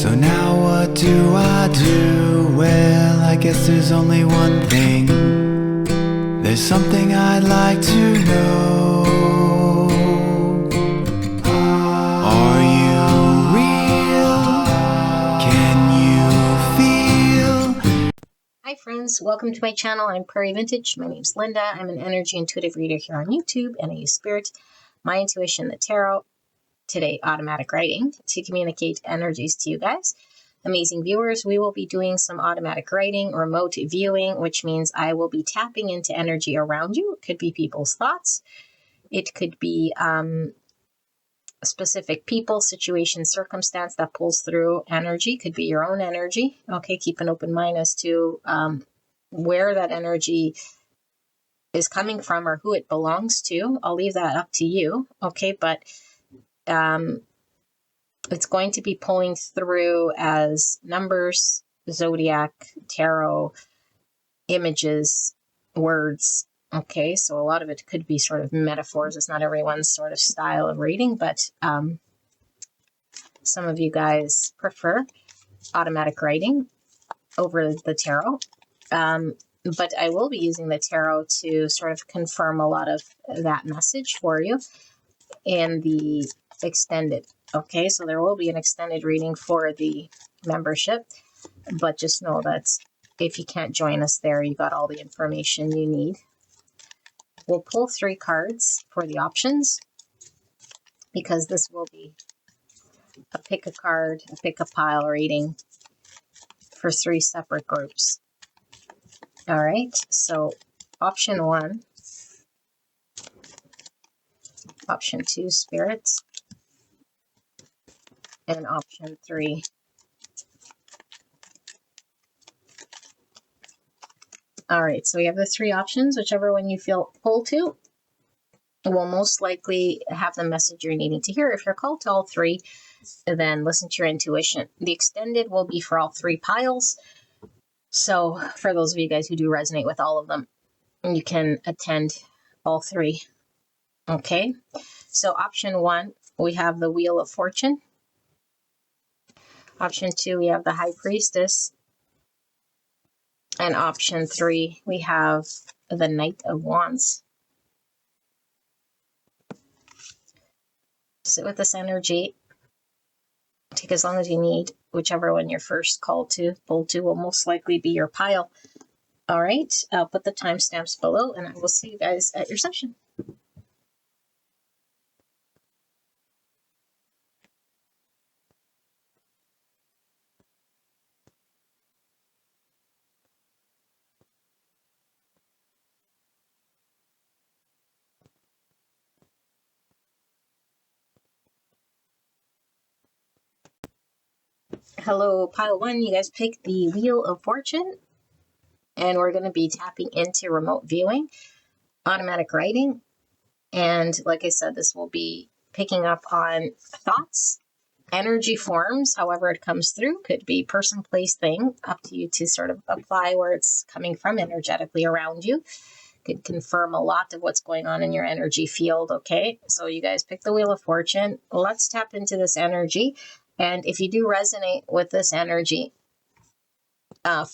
So now what do I do? Well, I guess there's only one thing. There's something I'd like to know. Are you real? Can you feel? Hi friends, welcome to my channel. I'm Prairie Vintage. My name's Linda. I'm an energy intuitive reader here on YouTube, and I use spirit, my intuition, the tarot, today automatic writing, to communicate energies to you guys. Amazing viewers, we will be doing some automatic writing, remote viewing, which means I will be tapping into energy around you. It could be people's thoughts. It could be specific people, situation, circumstance that pulls through energy. Could be your own energy. Okay, keep an open mind as to where that energy is coming from or who it belongs to. I'll leave that up to you. Okay, but it's going to be pulling through as numbers, zodiac, tarot, images, words. Okay, so a lot of it could be sort of metaphors. It's not everyone's sort of style of reading, but some of you guys prefer automatic writing over the tarot. But I will be using the tarot to sort of confirm a lot of that message for you in the extended. Okay, so there will be an extended reading for the membership, but just know that if you can't join us there, you got all the information you need. We'll pull 3 cards for the options because this will be a pick a card, a pick a pile reading for 3 separate groups. All right, so option 1, option 2, spirit, and option 3. All right, so we have the 3 options. Whichever one you feel pulled to will most likely have the message you're needing to hear. If you're called to all 3, then listen to your intuition. The extended will be for all 3 piles. So for those of you guys who do resonate with all of them, you can attend all 3. Okay, so option 1, we have the Wheel of Fortune. Option 2, we have the High Priestess. And option 3, we have the Knight of Wands. Sit with this energy. Take as long as you need. Whichever one you're first called to, pulled to, will most likely be your pile. All right, I'll put the timestamps below, and I will see you guys at your session. Hello, pile 1. You guys picked the Wheel of Fortune, and we're going to be tapping into remote viewing, automatic writing, and like I said, this will be picking up on thoughts, energy forms, however it comes through. Could be person, place, thing, up to you to sort of apply where it's coming from energetically around you. Could confirm a lot of what's going on in your energy field. Okay, so you guys pick the Wheel of Fortune. Let's tap into this energy, and if you do resonate with this energy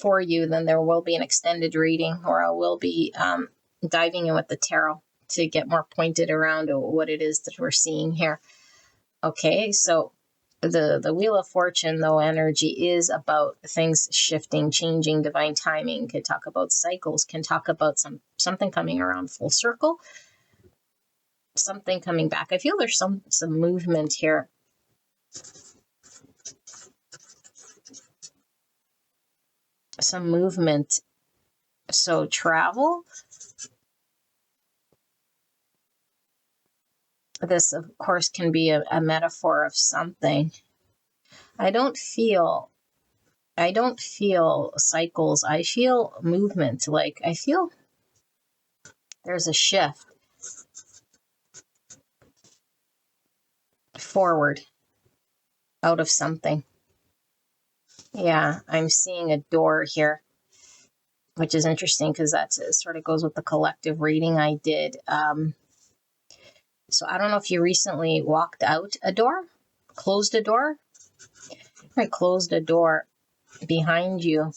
for you, then there will be an extended reading, or I will be diving in with the tarot to get more pointed around what it is that we're seeing here. Okay, so the Wheel of Fortune, though, energy is about things shifting, changing, divine timing. Could talk about cycles, can talk about something coming around full circle, something coming back. I feel there's some movement here. Some movement. So travel. This, of course, can be a metaphor of something. I don't feel cycles. I feel movement. Like, I feel there's a shift forward out of something. Yeah, I'm seeing a door here, which is interesting because that sort of goes with the collective reading I did. So I don't know if you recently walked out a door, closed a door. I closed a door behind you.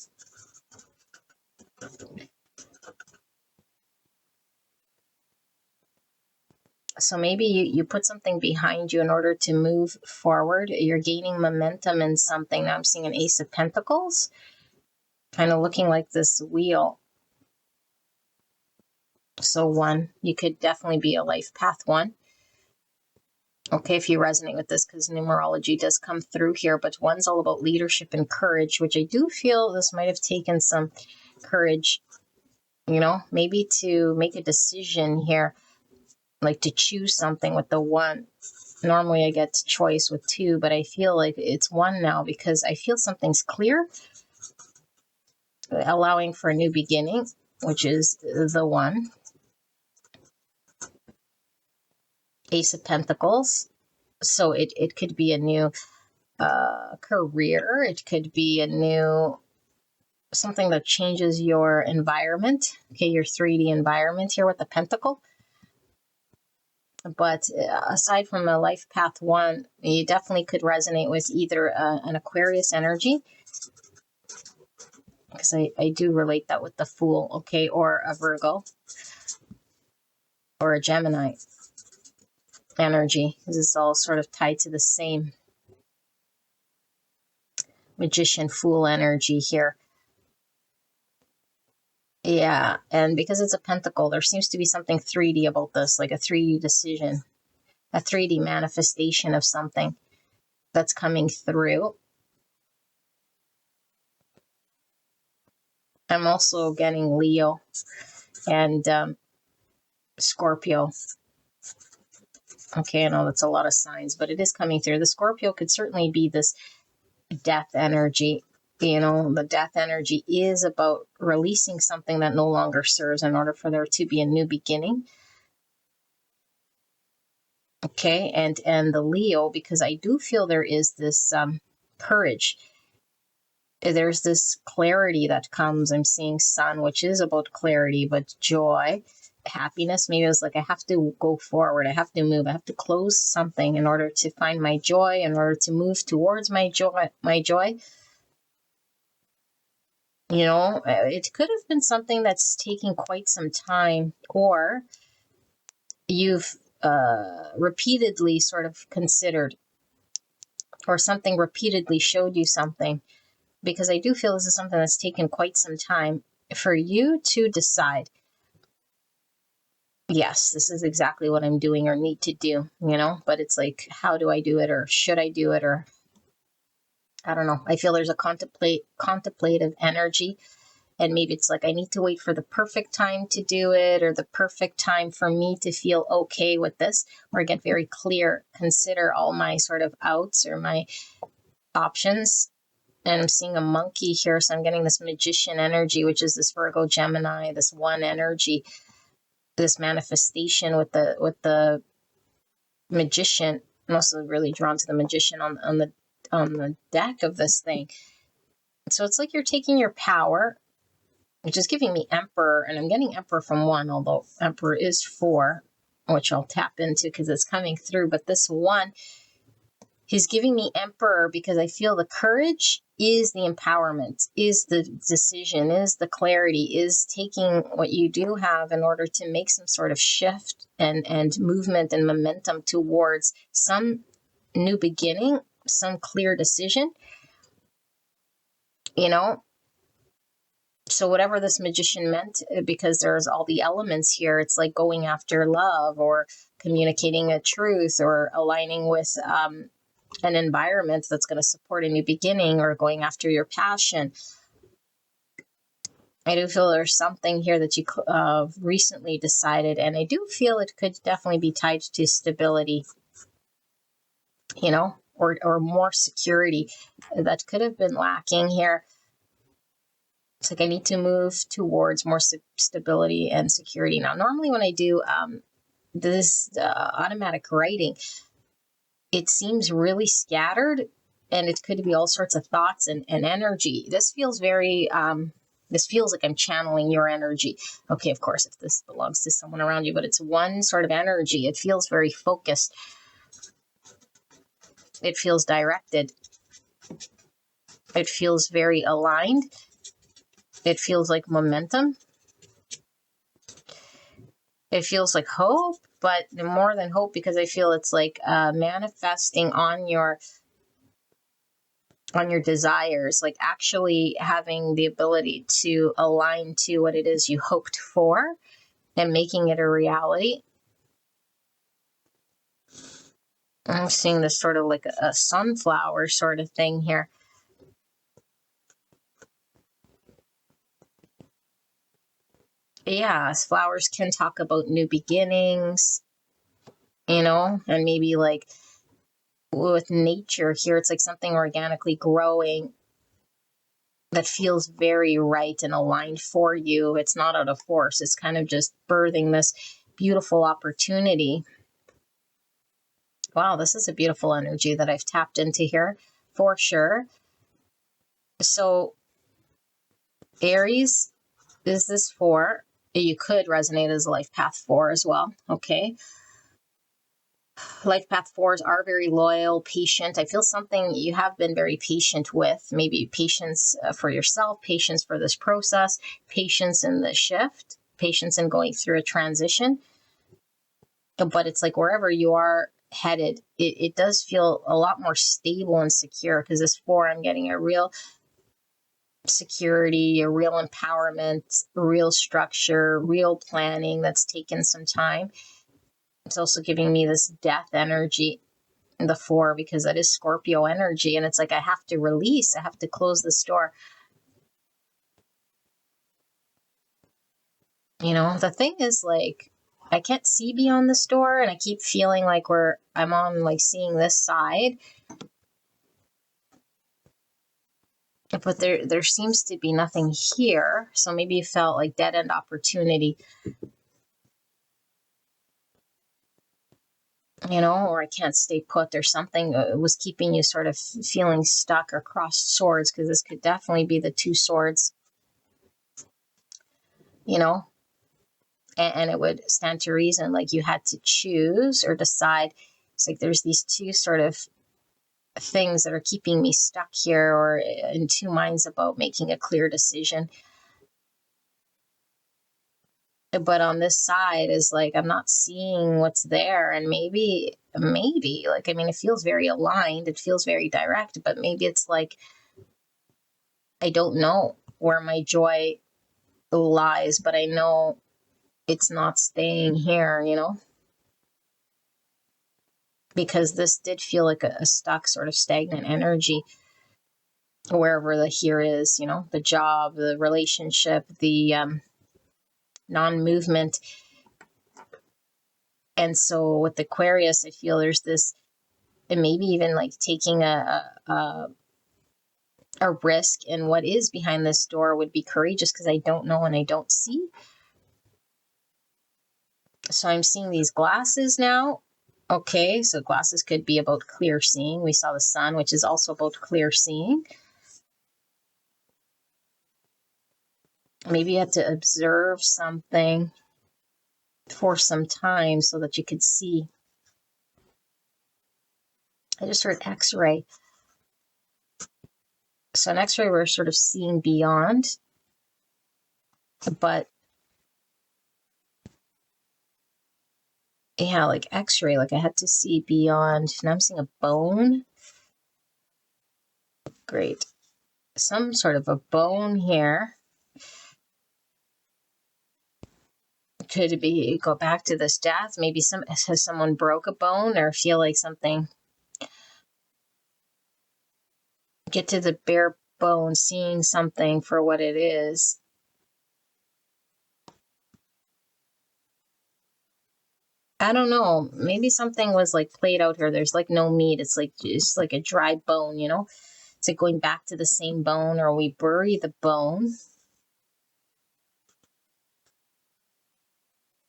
So maybe you put something behind you in order to move forward. You're gaining momentum in something. Now I'm seeing an Ace of Pentacles, kind of looking like this wheel. So 1, you could definitely be a life path 1. Okay, if you resonate with this, because numerology does come through here, but 1's all about leadership and courage, which I do feel this might have taken some courage, you know, maybe to make a decision here, like to choose something with the 1. Normally I get choice with 2, but I feel like it's 1 now because I feel something's clear, allowing for a new beginning, which is the 1. Ace of Pentacles. So it could be a new career. It could be a new something that changes your environment. Okay, your 3D environment here with the Pentacle. But aside from a life path 1, you definitely could resonate with either an Aquarius energy, because I do relate that with the Fool, okay, or a Virgo or a Gemini energy, because it's all sort of tied to the same Magician Fool energy here. Yeah, and because it's a pentacle, there seems to be something 3D about this, like a 3D decision, a 3D manifestation of something that's coming through. I'm also getting Leo and Scorpio. Okay, I know that's a lot of signs, but it is coming through. The Scorpio could certainly be this death energy. You know, the death energy is about releasing something that no longer serves in order for there to be a new beginning. Okay, and the Leo, because I do feel there is this courage. There's this clarity that comes. I'm seeing Sun, which is about clarity, but joy, happiness. Maybe it was like, I have to go forward. I have to move. I have to close something in order to find my joy, in order to move towards my joy. You know, it could have been something that's taking quite some time, or you've repeatedly sort of considered, or something repeatedly showed you something, because I do feel this is something that's taken quite some time for you to decide, yes, this is exactly what I'm doing or need to do, you know, but it's like, how do I do it, or should I do it, or I don't know. I feel there's a contemplative energy. And maybe it's like, I need to wait for the perfect time to do it, or the perfect time for me to feel okay with this, or get very clear, consider all my sort of outs or my options. And I'm seeing a monkey here, so I'm getting this Magician energy, which is this Virgo Gemini, this 1 energy, this manifestation with the Magician. I'm also really drawn to the Magician on the deck of this thing. So it's like you're taking your power, which is giving me Emperor, and I'm getting Emperor from 1, although Emperor is 4, which I'll tap into because it's coming through. But this 1, he's giving me Emperor because I feel the courage is the empowerment, is the decision, is the clarity, is taking what you do have in order to make some sort of shift and movement and momentum towards some new beginning, some clear decision, you know. So whatever this Magician meant, because there's all the elements here, it's like going after love, or communicating a truth, or aligning with an environment that's going to support a new beginning, or going after your passion. I do feel there's something here that you recently decided, and I do feel it could definitely be tied to stability, you know, or more security that could have been lacking here. It's like I need to move towards more stability and security. Now, normally when I do this automatic writing, it seems really scattered, and it could be all sorts of thoughts and energy. This feels very, this feels like I'm channeling your energy. Okay, of course, if this belongs to someone around you, but it's one sort of energy. It feels very focused. It feels directed. It feels very aligned. It feels like momentum. It feels like hope, but more than hope, because I feel it's like manifesting on your desires, like actually having the ability to align to what it is you hoped for and making it a reality. I'm seeing this sort of like a sunflower sort of thing here. Yeah, flowers can talk about new beginnings, and maybe like with nature here, it's like something organically growing that feels very right and aligned for you. It's not out of force. It's kind of just birthing this beautiful opportunity. Wow, this is a beautiful energy that I've tapped into here for sure. So Aries is this 4. You could resonate as a life path 4 as well. Okay. Life path 4s are very loyal, patient. I feel something you have been very patient with. Maybe patience for yourself, patience for this process, patience in the shift, patience in going through a transition. But it's like wherever you are headed, it does feel a lot more stable and secure, because this 4, I'm getting a real security, a real empowerment, real structure, real planning that's taken some time. It's also giving me this death energy in the 4, because that is Scorpio energy. And it's like I have to release, I have to close this door. The thing is, like, I can't see beyond this door, and I keep feeling like I'm on like seeing this side. But there seems to be nothing here. So maybe it felt like dead end opportunity. Or I can't stay put. There's something was keeping you sort of feeling stuck or crossed swords, because this could definitely be the 2 swords, and it would stand to reason, like you had to choose or decide. It's like there's these 2 sort of things that are keeping me stuck here, or in 2 minds about making a clear decision. But on this side is like I'm not seeing what's there, and maybe like, I mean, it feels very aligned, it feels very direct, but maybe it's like I don't know where my joy lies, but I know it's not staying here, because this did feel like a stuck, sort of stagnant energy wherever the here is, the job, the relationship, the non-movement. And so with Aquarius, I feel there's this, and maybe even like taking a risk, and what is behind this door would be courageous, because I don't know and I don't see. So I'm seeing these glasses now. Okay, so glasses could be about clear seeing. We saw the sun, which is also about clear seeing. Maybe you had to observe something for some time so that you could see. I just heard X-ray. So an X-ray, we're sort of seeing beyond, but yeah, like X-ray, like I had to see beyond. Now I'm seeing a bone. Great. Some sort of a bone here. Could it be, go back to this death? Maybe has someone broke a bone, or feel like something. Get to the bare bone, seeing something for what it is. I don't know. Maybe something was like played out here. There's like no meat. It's like a dry bone, It's like going back to the same bone, or we bury the bone.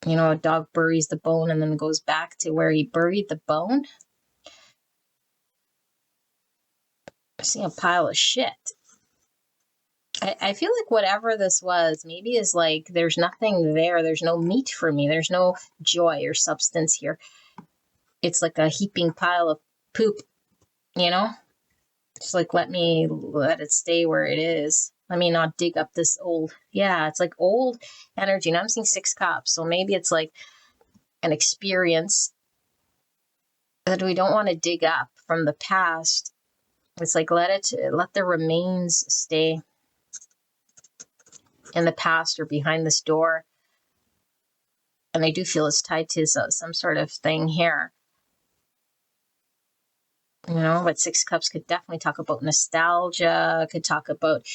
A dog buries the bone and then goes back to where he buried the bone. I see a pile of shit. I feel like whatever this was, maybe is like there's nothing there. There's no meat for me. There's no joy or substance here. It's like a heaping pile of poop, Just like, let it stay where it is. Let me not dig up this old, yeah, it's like old energy. Now I'm seeing 6 cups. So maybe it's like an experience that we don't want to dig up from the past. It's like, let the remains stay in the past or behind this door. And I do feel it's tied to some sort of thing here. You know, but 6 cups could definitely talk about nostalgia, could talk about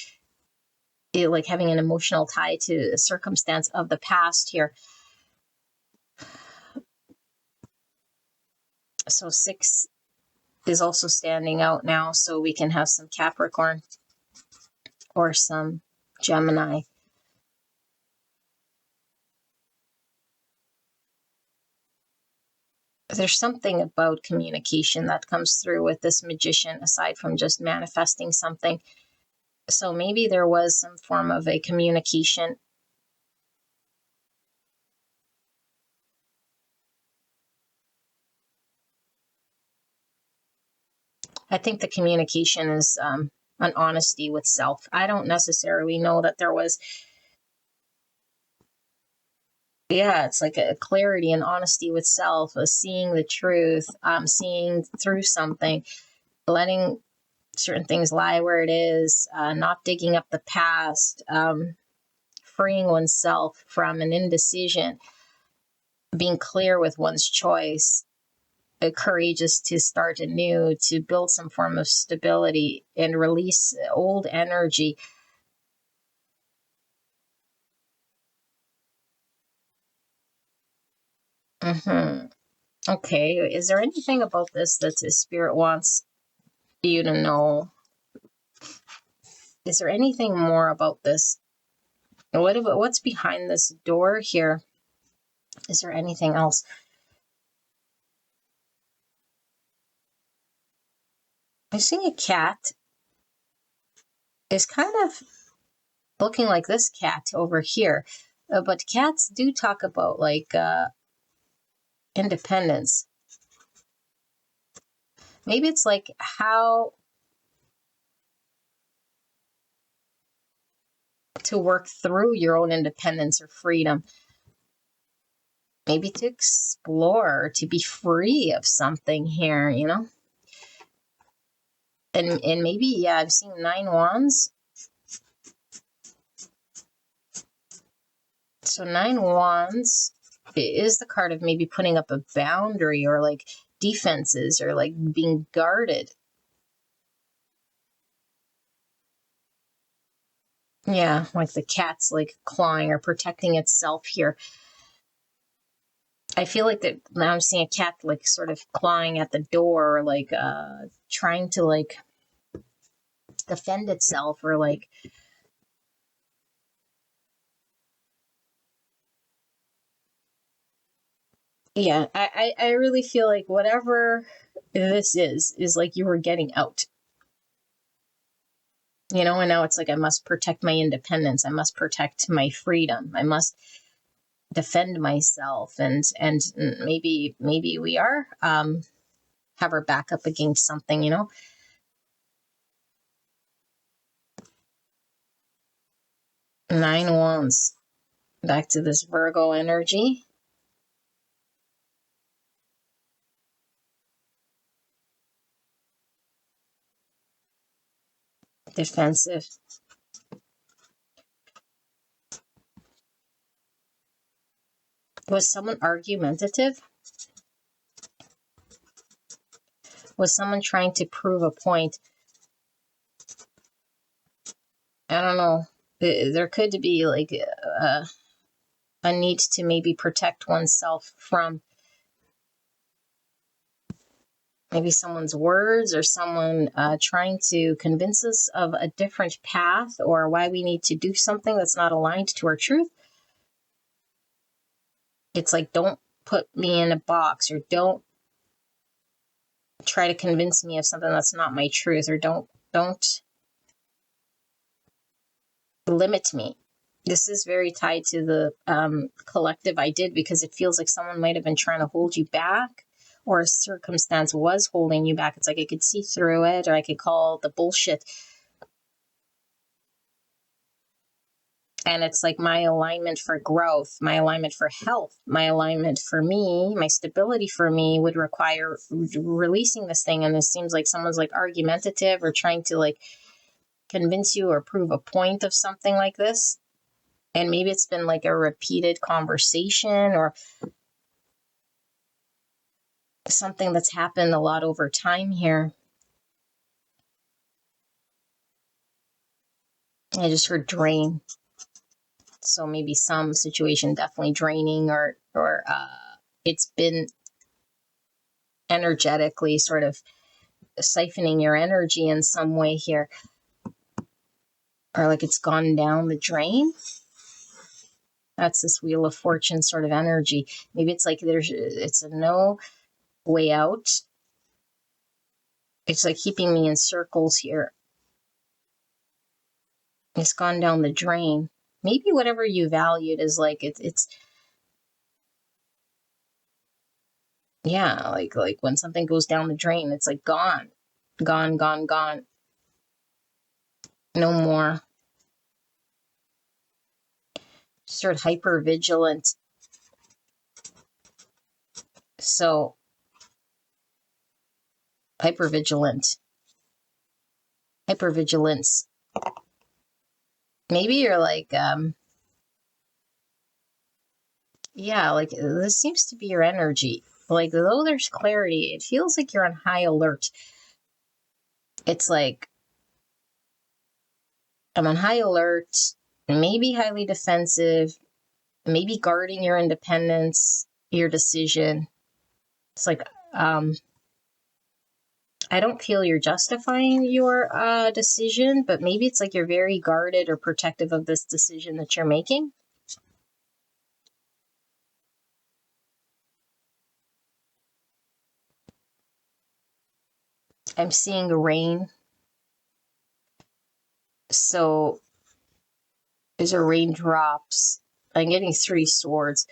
it, like having an emotional tie to a circumstance of the past here. So 6 is also standing out now. So we can have some Capricorn or some Gemini. There's something about communication that comes through with this Magician, aside from just manifesting something. So maybe there was some form of a communication. I think the communication is an honesty with self. I don't necessarily know that there was, yeah, it's like a clarity and honesty with self, seeing the truth, seeing through something, letting certain things lie where it is, not digging up the past, freeing oneself from an indecision, being clear with one's choice, courageous to start anew, to build some form of stability and release old energy. Okay, is there anything about this that the Spirit wants you to know? Is there anything more about this? What's behind this door here? Is there anything else? I'm seeing a cat. It's kind of looking like this cat over here. But cats do talk about like independence. Maybe it's like how to work through your own independence or freedom. Maybe to explore, to be free of something here, you know? And maybe, yeah, I've seen 9 wands. So 9 wands is the card of maybe putting up a boundary or like defenses or like being guarded. Yeah, like the cat's like clawing or protecting itself here. I feel like that now I'm seeing a cat like sort of clawing at the door, or like trying to like defend itself, or like, yeah, I really feel like whatever this is like you were getting out. You know, and now it's like, I must protect my independence. I must protect my freedom. I must defend myself. And maybe we are have our back up against something, you know. 9 wands. Back to this Virgo energy. Defensive. Was someone argumentative? Was someone trying to prove a point? I don't know. There could be like a need to maybe protect oneself from maybe someone's words, or someone trying to convince us of a different path, or why we need to do something that's not aligned to our truth. It's like, don't put me in a box, or don't try to convince me of something that's not my truth, or don't limit me. This is very tied to the collective I did, because it feels like someone might have been trying to hold you back, or a circumstance was holding you back. It's like I could see through it, or I could call the bullshit. And it's like my alignment for growth, my alignment for health, my alignment for me, my stability for me would require releasing this thing. And this seems like someone's like argumentative or trying to like convince you or prove a point of something like this. And maybe it's been like a repeated conversation or something that's happened a lot over time here. I just heard drain. So maybe some situation definitely draining, or it's been energetically sort of siphoning your energy in some way here, or like it's gone down the drain. That's this Wheel of Fortune sort of energy. Maybe it's like it's a no way out. It's like keeping me in circles here. It's gone down the drain. Maybe whatever you valued is like it's yeah, like when something goes down the drain, it's like gone. No more. Sort of hyper vigilant. So hypervigilance. Maybe you're like, yeah, like this seems to be your energy. Like, though there's clarity, it feels like you're on high alert. It's like, I'm on high alert, maybe highly defensive, maybe guarding your independence, your decision. It's like, I don't feel you're justifying your decision, but maybe it's like you're very guarded or protective of this decision that you're making. I'm seeing rain. So these are raindrops. I'm getting 3 swords.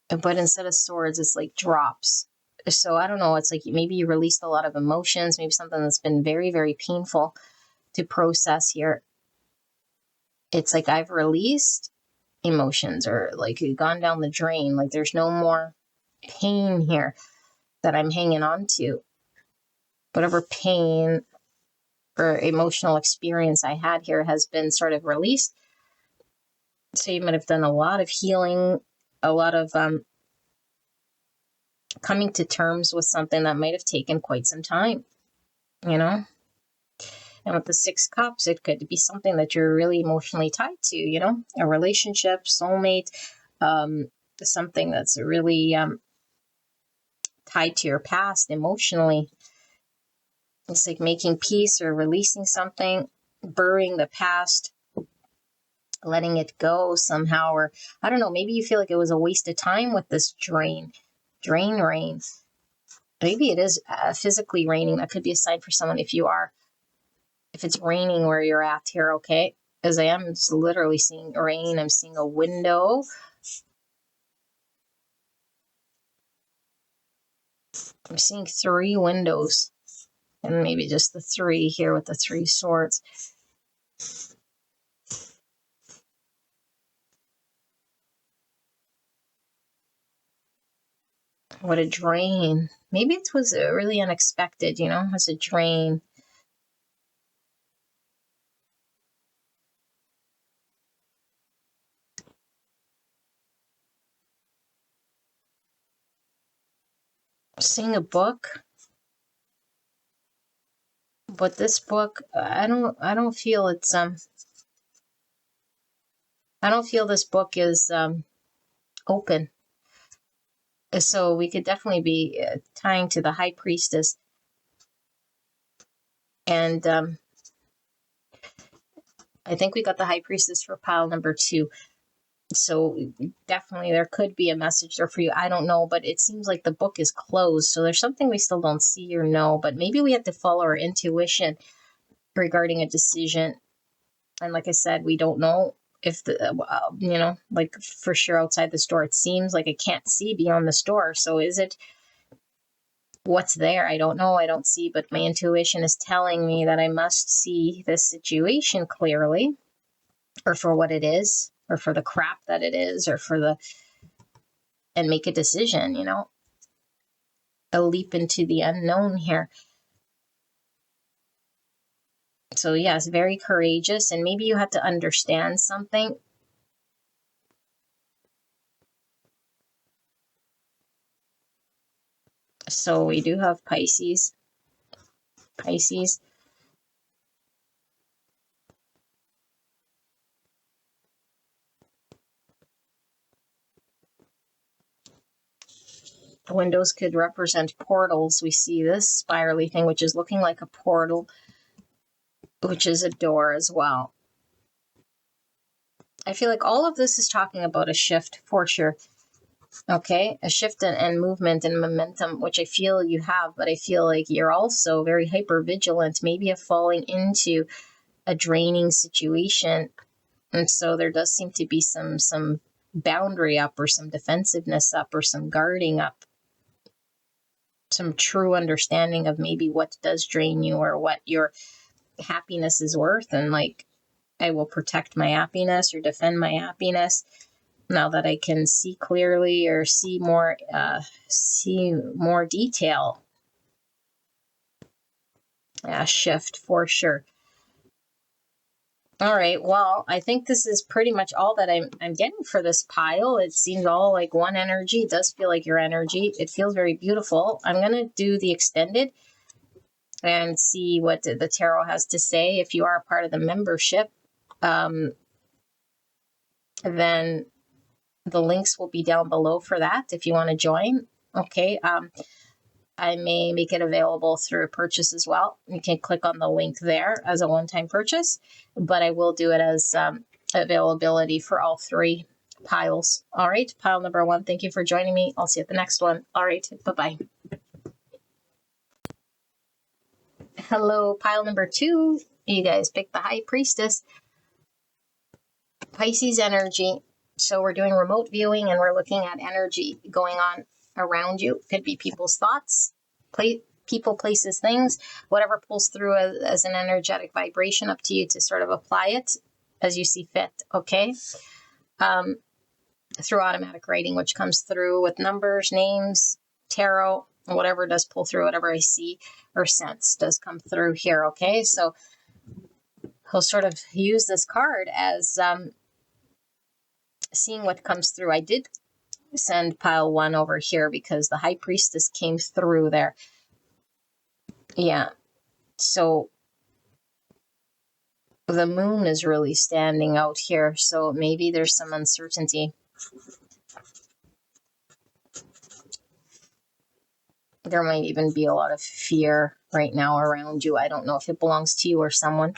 But instead of swords, it's like drops. So I don't know. It's like maybe you released a lot of emotions, maybe something that's been very, very painful to process here. It's like I've released emotions, or like gone down the drain. Like there's no more pain here that I'm hanging on to. Whatever pain or emotional experience I had here has been sort of released. So you might have done a lot of healing, a lot of coming to terms with something that might have taken quite some time, you know? And with the 6 cups, it could be something that you're really emotionally tied to, you know? A relationship, soulmate, something that's really tied to your past emotionally. It's like making peace or releasing something, burying the past, letting it go somehow. Or I don't know, maybe you feel like it was a waste of time with this drain rain. Maybe it is physically raining. That could be a sign for someone if it's raining where you're at here, okay? Because I am just literally seeing rain. I'm seeing a window. I'm seeing 3 windows. And maybe just the 3 here with the 3 swords. What a drain. Maybe it was really unexpected, you know, as a drain. Seeing a book. But this book, I don't feel it's I don't feel this book is open. So we could definitely be tying to the High Priestess. And I think we got the High Priestess for pile number 2. So definitely there could be a message there for you. I don't know, but it seems like the book is closed. So there's something we still don't see or know, but maybe we have to follow our intuition regarding a decision. And like I said, we don't know if the, like for sure outside the store, it seems like I can't see beyond the store. So is it what's there? I don't know. I don't see, but my intuition is telling me that I must see this situation clearly, or for what it is, or for the crap that it is, or and make a decision, a leap into the unknown here. So yes, very courageous, and maybe you have to understand something. So we do have Pisces. The windows could represent portals. We see this spirally thing, which is looking like a portal, which is a door as well. I feel like all of this is talking about a shift for sure. Okay, a shift and movement and momentum, which I feel you have, but I feel like you're also very hyper vigilant, maybe of falling into a draining situation. And so there does seem to be some boundary up, or some defensiveness up, or some guarding up, some true understanding of maybe what does drain you, or what your happiness is worth. And like, I will protect my happiness or defend my happiness now that I can see clearly, or see more detail. Shift for sure. All right, well, I think this is pretty much all that I'm getting for this pile. It seems all like one energy. It does feel like your energy. It feels very beautiful. I'm going to do the extended and see what the tarot has to say. If you are a part of the membership, then the links will be down below for that if you want to join. Okay. I may make it available through a purchase as well. You can click on the link there as a one-time purchase, but I will do it as availability for all three piles. All right, pile number 1, thank you for joining me. I'll see you at the next one. All right, bye-bye. Hello, pile number 2. You guys picked the High Priestess. Pisces energy. So we're doing remote viewing, and we're looking at energy going on around you. Could be people's thoughts, people, places, things, whatever pulls through as an energetic vibration, up to you to sort of apply it as you see fit. Okay. Through automatic writing, which comes through with numbers, names, tarot, whatever does pull through, whatever I see or sense does come through here. Okay. So he'll sort of use this card as seeing what comes through. I did send pile 1 over here because the High Priestess came through there. Yeah. So the moon is really standing out here. So maybe there's some uncertainty. There might even be a lot of fear right now around you. I don't know if it belongs to you or someone.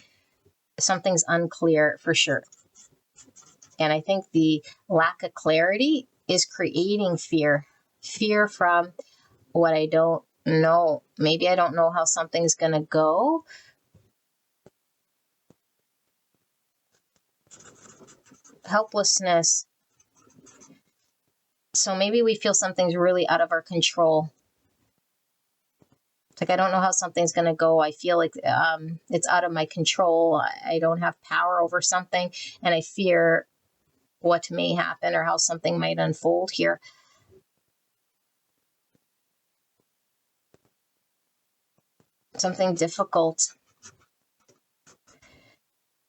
Something's unclear for sure. And I think the lack of clarity is creating fear. Fear from what I don't know. Maybe I don't know how something's going to go. Helplessness. So maybe we feel something's really out of our control. It's like, I don't know how something's going to go. I feel like it's out of my control. I don't have power over something, and I fear what may happen or how something might unfold here. Something difficult,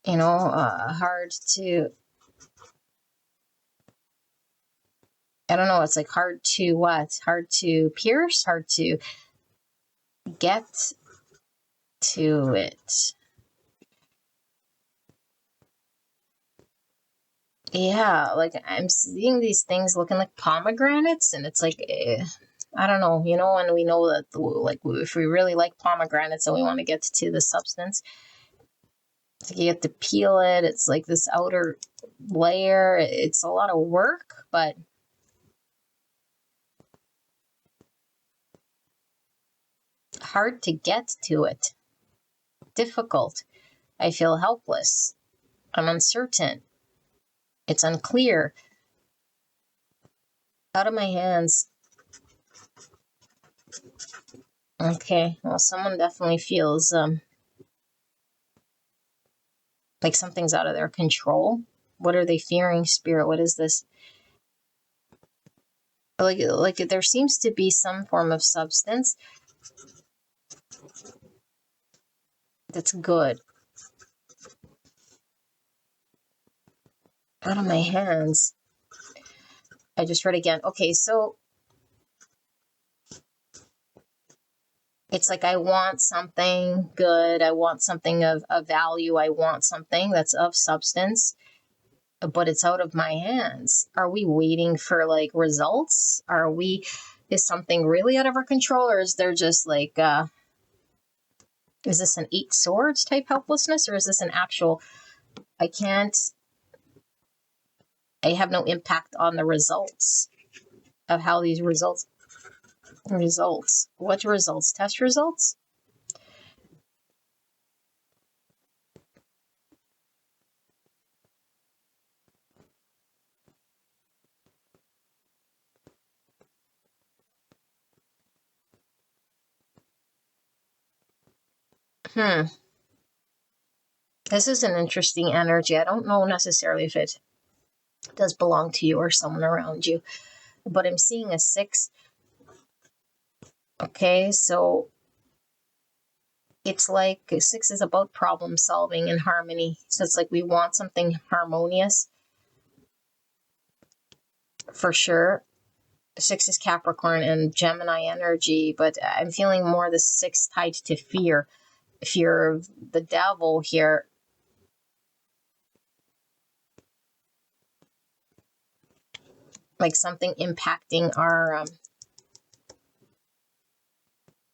hard to, I don't know, it's like hard to what? Hard to pierce, hard to get to it. Yeah, like I'm seeing these things looking like pomegranates, and it's like, I don't know, and we know that, like, if we really like pomegranates and we want to get to the substance, it's like you get to peel it. It's like this outer layer. It's a lot of work, but hard to get to it. Difficult. I feel helpless. I'm uncertain. It's unclear. Out of my hands. Okay, well, someone definitely feels like something's out of their control. What are they fearing, Spirit? What is this? Like there seems to be some form of substance that's good. Out of my hands. I just read again. Okay, so it's like I want something good. I want something of value. I want something that's of substance, but it's out of my hands. Are we waiting for like results? Is something really out of our control, or is there just like, is this an 8 swords type helplessness, or is this an actual, I have no impact on the results of how these results. What results? Test results? This is an interesting energy. I don't know necessarily if it does belong to you or someone around you, but I'm seeing a 6. Okay, so it's like 6 is about problem solving and harmony. So it's like we want something harmonious for sure. 6 is Capricorn and Gemini energy, but I'm feeling more the 6 tied to fear of the devil here. Like something impacting our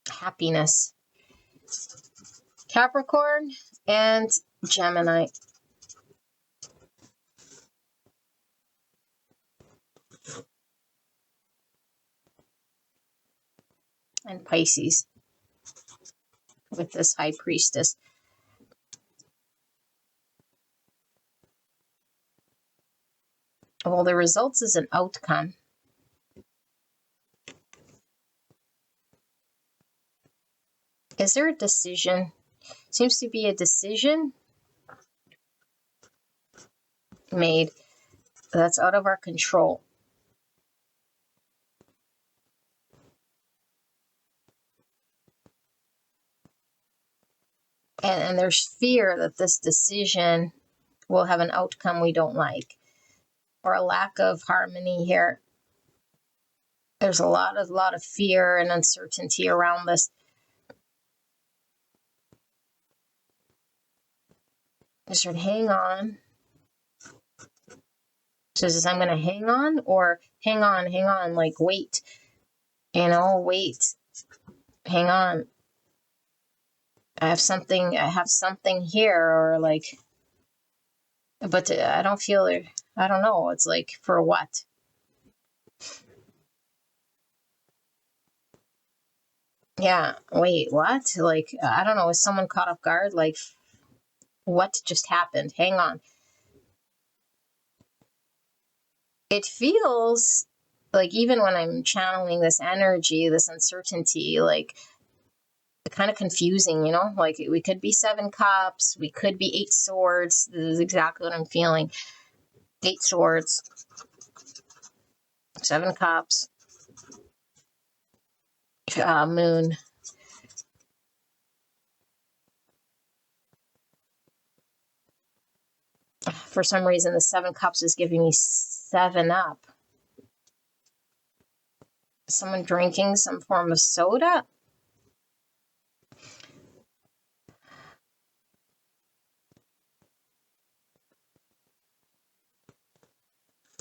happiness. Capricorn and Gemini. And Pisces with this high priestess. Well, the results is an outcome. Is there a decision? Seems to be a decision made that's out of our control. And there's fear that this decision will have an outcome we don't like, or a lack of harmony here. There's a lot of fear and uncertainty around this. I should hang on. So is this I'm going to hang on, or hang on, like wait, wait, hang on. I have something here, or like, but I don't feel it. I don't know. It's like, for what? Yeah, wait, what? Like, I don't know. Is someone caught off guard? Like, what just happened? Hang on. It feels like, even when I'm channeling this energy, this uncertainty, like, kind of confusing, like we could be 7 cups, we could be 8 swords. This is exactly what I'm feeling. 8 swords, 7 cups, moon. For some reason, the 7 cups is giving me 7 up. Someone drinking some form of soda?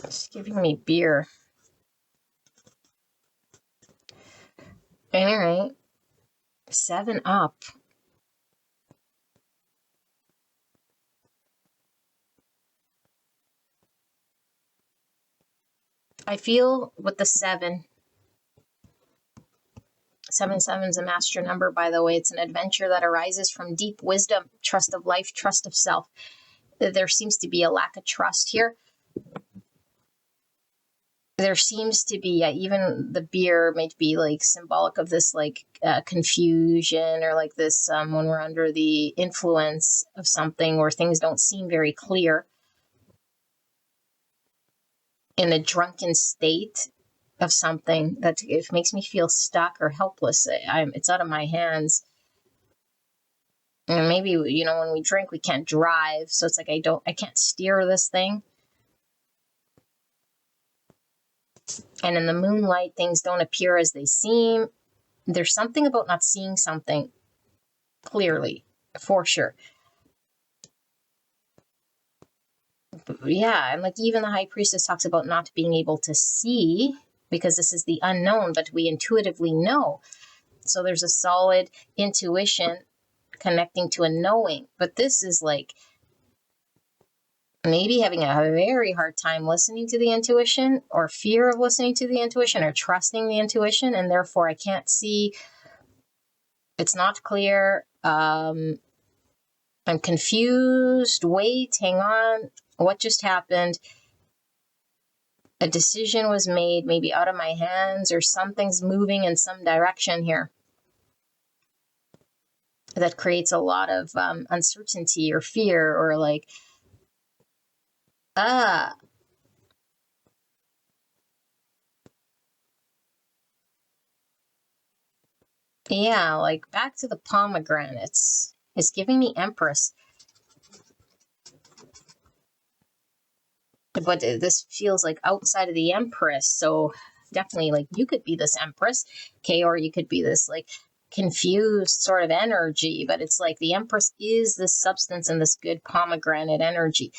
It's giving me beer. All right. 7 up. I feel with the 7. 7 is a master number, by the way. It's an adventure that arises from deep wisdom, trust of life, trust of self. There seems to be a lack of trust here. there seems to be, even the beer might be like symbolic of this like confusion, or like this when we're under the influence of something where things don't seem very clear, in a drunken state of something that it makes me feel stuck or helpless. It's out of my hands. And maybe, when we drink, we can't drive. So it's like, I can't steer this thing. And in the moonlight, things don't appear as they seem. There's something about not seeing something clearly, for sure. Yeah, and like even the high priestess talks about not being able to see because this is the unknown, but we intuitively know. So there's a solid intuition connecting to a knowing. But this is like maybe having a very hard time listening to the intuition, or fear of listening to the intuition, or trusting the intuition, and therefore I can't see. It's not clear. I'm confused. Wait, hang on. What just happened? A decision was made, maybe out of my hands, or something's moving in some direction here that creates a lot of uncertainty or fear, or like, yeah, like back to the pomegranates. It's giving me Empress. But this feels like outside of the Empress. So definitely like you could be this Empress, okay, or you could be this like confused sort of energy. But it's like the Empress is this substance and this good pomegranate energy.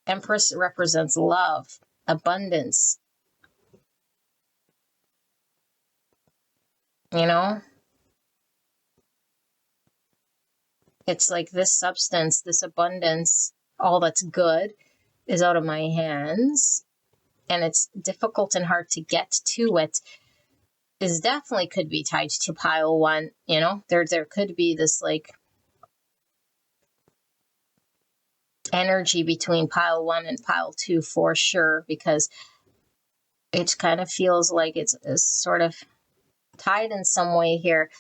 Empress represents love, abundance. It's like this substance, this abundance, all that's good is out of my hands, and it's difficult and hard to get to it. Is definitely could be tied to pile one. There could be this like energy between pile one and pile two for sure, because it kind of feels like it's sort of tied in some way here.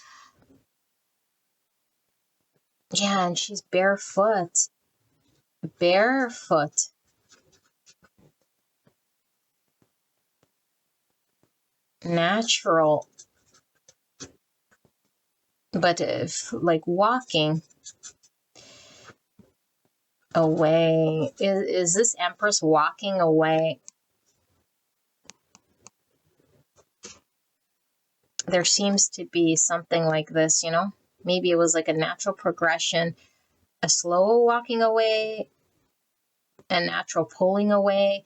Yeah, and she's barefoot. Natural. But if like walking away, is this Empress walking away? There seems to be something like this, maybe it was like a natural progression, a slow walking away, a natural pulling away.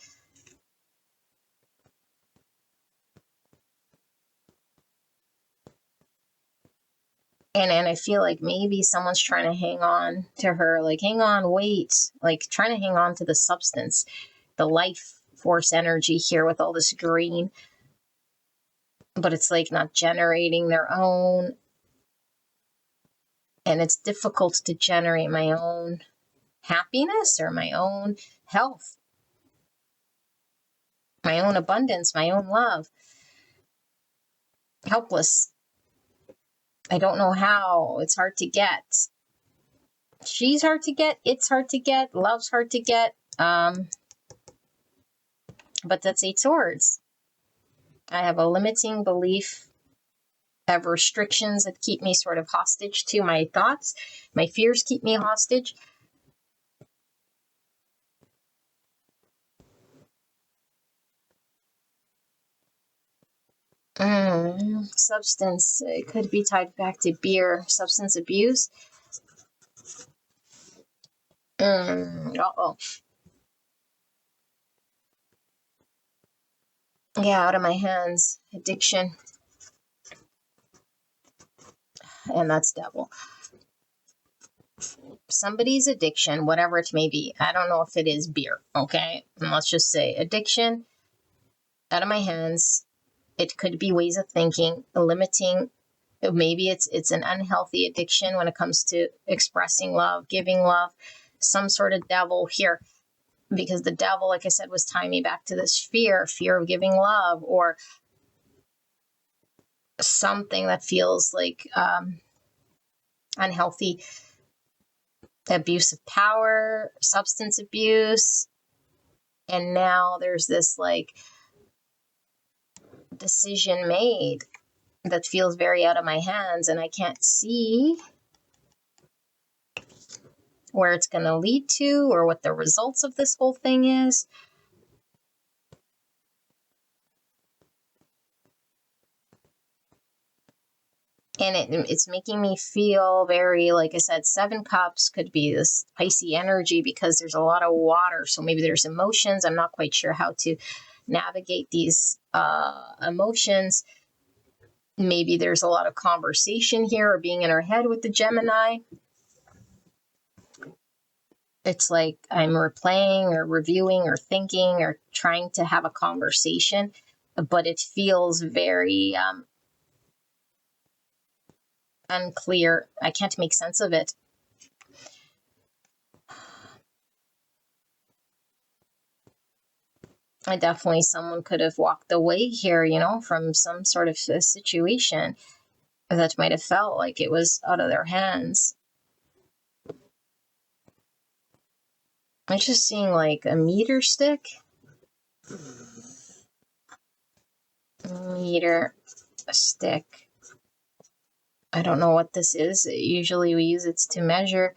And I feel like maybe someone's trying to hang on to her, like, hang on, wait, like trying to hang on to the substance, the life force energy here with all this green. But it's like not generating their own. And it's difficult to generate my own happiness or my own health, my own abundance, my own love. Helpless. I don't know how. It's hard to get. She's hard to get. It's hard to get. Love's hard to get. But that's 8 swords. I have a limiting belief. I have restrictions that keep me sort of hostage to my thoughts. My fears keep me hostage. Substance. It could be tied back to beer. Substance abuse. Uh-oh. Yeah, out of my hands. Addiction. And that's devil. Somebody's addiction, whatever it may be. I don't know if it is beer, okay? And let's just say addiction, out of my hands. It could be ways of thinking, limiting. Maybe it's an unhealthy addiction when it comes to expressing love, giving love. some sort of devil here, because the devil, like I said, was tying me back to this fear of giving love, or something that feels like unhealthy, abuse of power, substance abuse. And now there's this like decision made that feels very out of my hands, and I can't see where it's going to lead to or what the results of this whole thing is. And it's making me feel very, like I said, 7 cups could be this icy energy because there's a lot of water. So maybe there's emotions. I'm not quite sure how to navigate these emotions. Maybe there's a lot of conversation here, or being in our head with the Gemini. It's like I'm replaying or reviewing or thinking or trying to have a conversation, but it feels very unclear. I can't make sense of it. Definitely someone could have walked away here, from some sort of situation that might have felt like it was out of their hands. I'm just seeing like a meter stick. Meter stick. I don't know what this is. Usually we use it to measure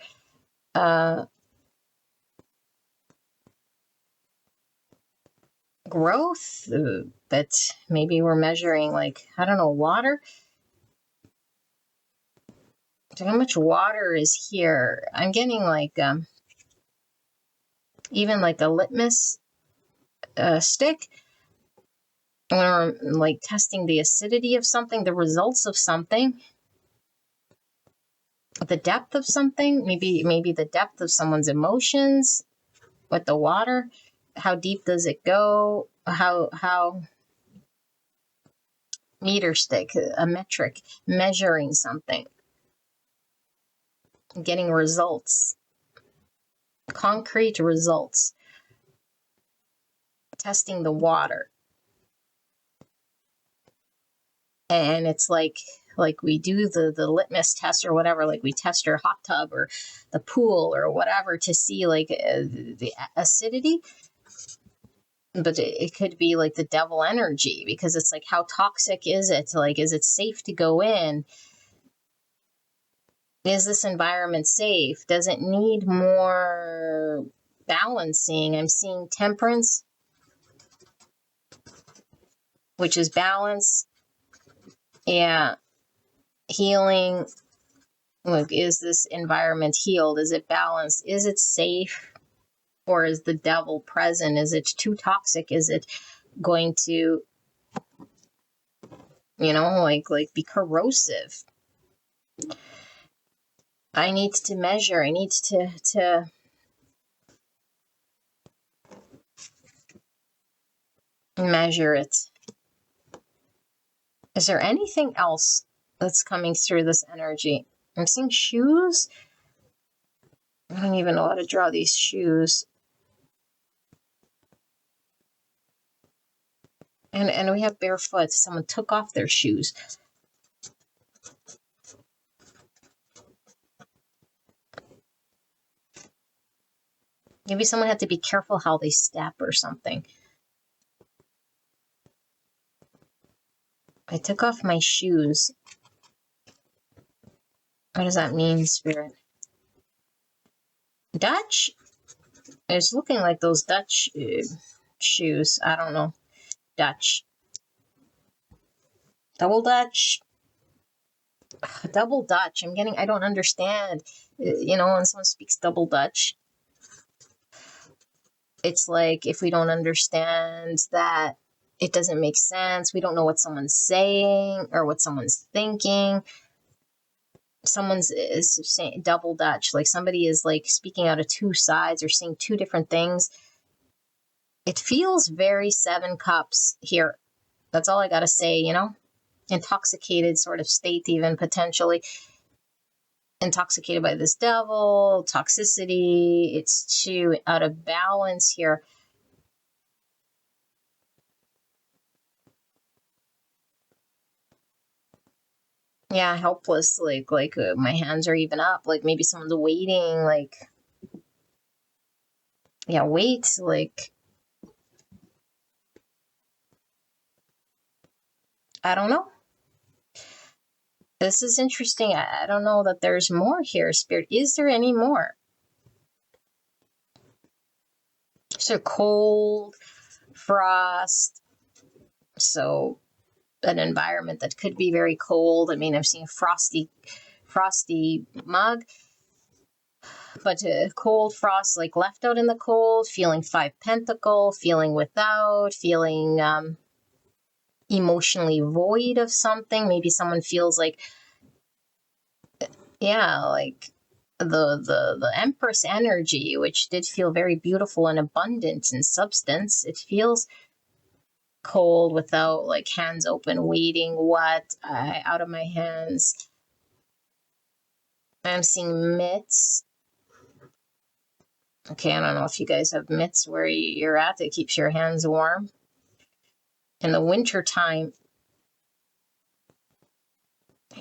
growth, but maybe we're measuring, like, I don't know, water. So how much water is here? I'm getting like even like a litmus stick, when we're like testing the acidity of something, the results of something, the depth of something, maybe the depth of someone's emotions with the water. How deep does it go? How meter stick, a metric, measuring something, getting results, concrete results, testing the water. And it's like we do the litmus test or whatever, like we test our hot tub or the pool or whatever to see like the acidity. But it could be like the devil energy, because it's like, how toxic is it? Like, is it safe to go in? Is this environment safe? Does it need more balancing? I'm seeing temperance, which is balance. Yeah. Healing. Look, is this environment healed? Is it balanced? Is it safe? Or is the devil present? Is it too toxic? Is it going to, like be corrosive? I need to measure. I need to measure it. Is there anything else that's coming through this energy? I'm seeing shoes. I don't even know how to draw these shoes. And we have barefoot. Someone took off their shoes. Maybe someone had to be careful how they step or something. I took off my shoes. What does that mean, Spirit? Dutch? It's looking like those Dutch shoes. I don't know. Dutch. Double Dutch. Double Dutch. I don't understand. When someone speaks double Dutch, it's like, if we don't understand that, it doesn't make sense. We don't know what someone's saying or what someone's thinking. Someone's is saying double Dutch, like somebody is like speaking out of two sides or saying two different things. It feels very 7 cups here. That's all I gotta say, intoxicated sort of state, even potentially. intoxicated by this devil, toxicity. It's too out of balance here. Yeah, helpless, like my hands are even up, like maybe someone's waiting, like, yeah, wait, like, I don't know. This is interesting. I don't know that there's more here, Spirit. Is there any more? So cold, frost, so an environment that could be very cold. I mean, I've seen frosty mug, but cold frost, like left out in the cold, feeling 5 pentacle, feeling without, feeling emotionally void of something. Maybe someone feels like, yeah, like the Empress energy, which did feel very beautiful and abundant in substance. It feels cold, without, like hands open, waiting, what, out of my hands. I'm seeing mitts. Okay, I don't know if you guys have mitts where you're at. It keeps your hands warm. In the winter time,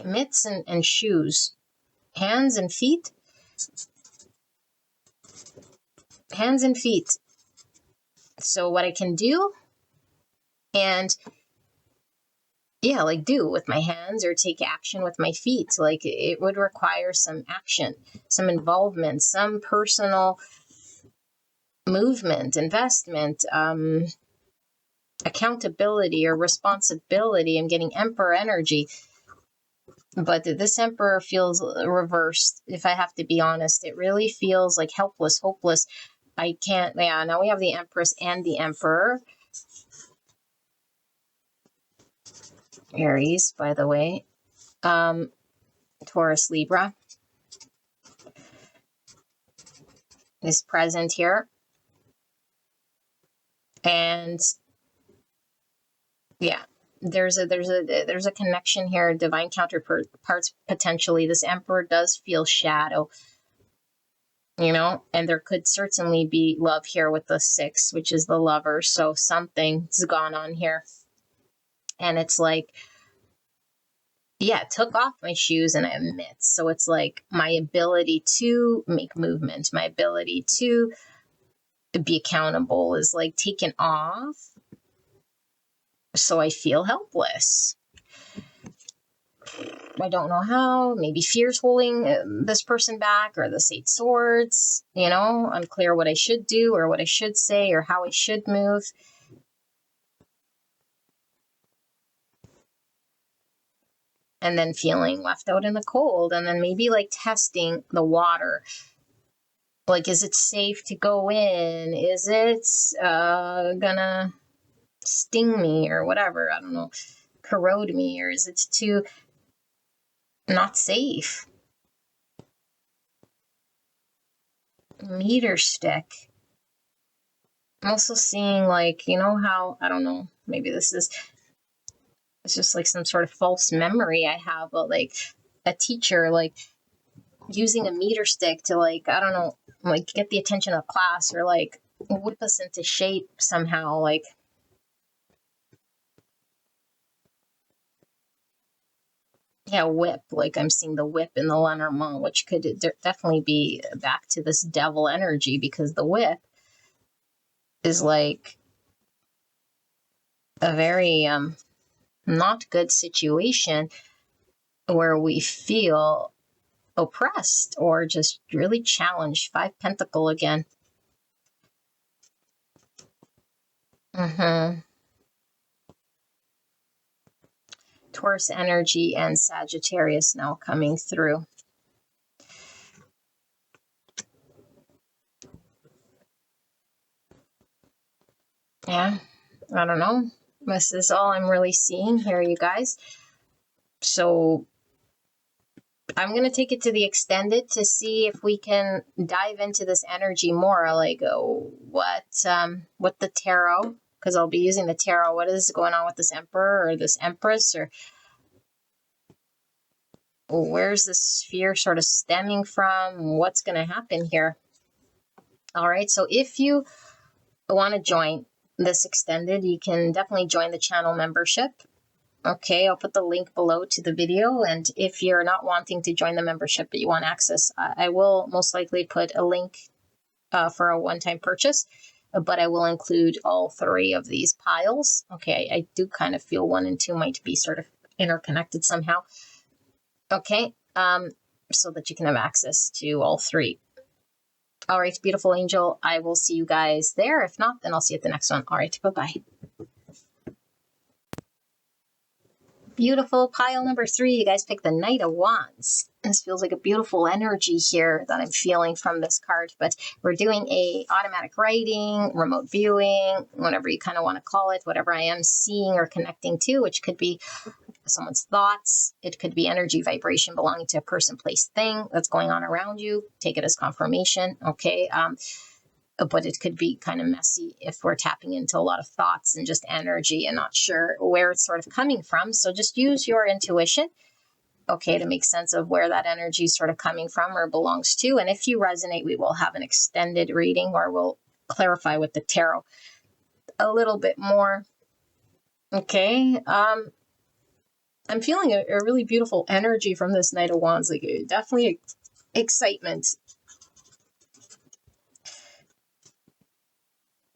mitts and shoes. Hands and feet. Hands and feet. So what I can do, and yeah, like do with my hands or take action with my feet. Like it would require some action, some involvement, some personal movement, investment, accountability or responsibility. I'm getting Emperor energy. But this Emperor feels reversed, if I have to be honest. It really feels like helpless, hopeless. I can't, yeah, now we have the Empress and the Emperor. Aries, by the way. Taurus, Libra is present here. And yeah, there's a connection here, divine counterparts potentially. This Emperor does feel shadow, you know, and there could certainly be love here with the 6, which is the Lover. So something's gone on here. And it's like, yeah, took off my shoes and I have mitts. So it's like my ability to make movement, my ability to be accountable is like taken off. So I feel helpless. I don't know how. Maybe fear's holding this person back, or the 8 swords, you know, unclear what I should do or what I should say or how I should move. And then feeling left out in the cold, and then maybe like testing the water. Like, is it safe to go in? Is it gonna sting me or whatever? I don't know, corrode me, or is it too not safe? Meter stick. I'm also seeing, like, you know how, I don't know, maybe it's just like some sort of false memory I have, but like a teacher, like using a meter stick to, like, I don't know, like get the attention of class, or like whip us into shape somehow, like. Yeah, whip. Like I'm seeing the whip in the Lenormand, which could definitely be back to this devil energy, because the whip is like a very not good situation where we feel oppressed or just really challenged. 5 pentacle again. Taurus energy and Sagittarius now coming through. Yeah, I don't know. This is all I'm really seeing here, you guys. So I'm going to take it to the extended to see if we can dive into this energy more, like what the tarot, because I'll be using the tarot. What is going on with this Emperor or this Empress, or Where's this fear sort of stemming from? What's going to happen here? All right, so if you want to join this extended, you can definitely join the channel membership. Okay, I'll put the link below to the video. And if you're not wanting to join the membership, but you want access, I will most likely put a link for a one-time purchase, but I will include all 3 of these piles. Okay, I do kind of feel 1 and 2 might be sort of interconnected somehow. Okay, so that you can have access to all 3. All right, beautiful angel, I will see you guys there. If not, then I'll see you at the next one. All right, bye-bye. Beautiful pile number 3. You guys picked the Knight of Wands. This feels like a beautiful energy here that I'm feeling from this card, but we're doing a automatic writing, remote viewing, whatever you kind of want to call it, whatever I am seeing or connecting to, which could be someone's thoughts. It could be energy vibration belonging to a person, place, thing that's going on around you. Take it as confirmation. Okay. But it could be kind of messy if we're tapping into a lot of thoughts and just energy and not sure where it's sort of coming from. So just use your intuition, okay, to make sense of where that energy is sort of coming from or belongs to. And if you resonate, we will have an extended reading, or we'll clarify with the tarot a little bit more. Okay. I'm feeling a really beautiful energy from this Knight of Wands, like definitely excitement.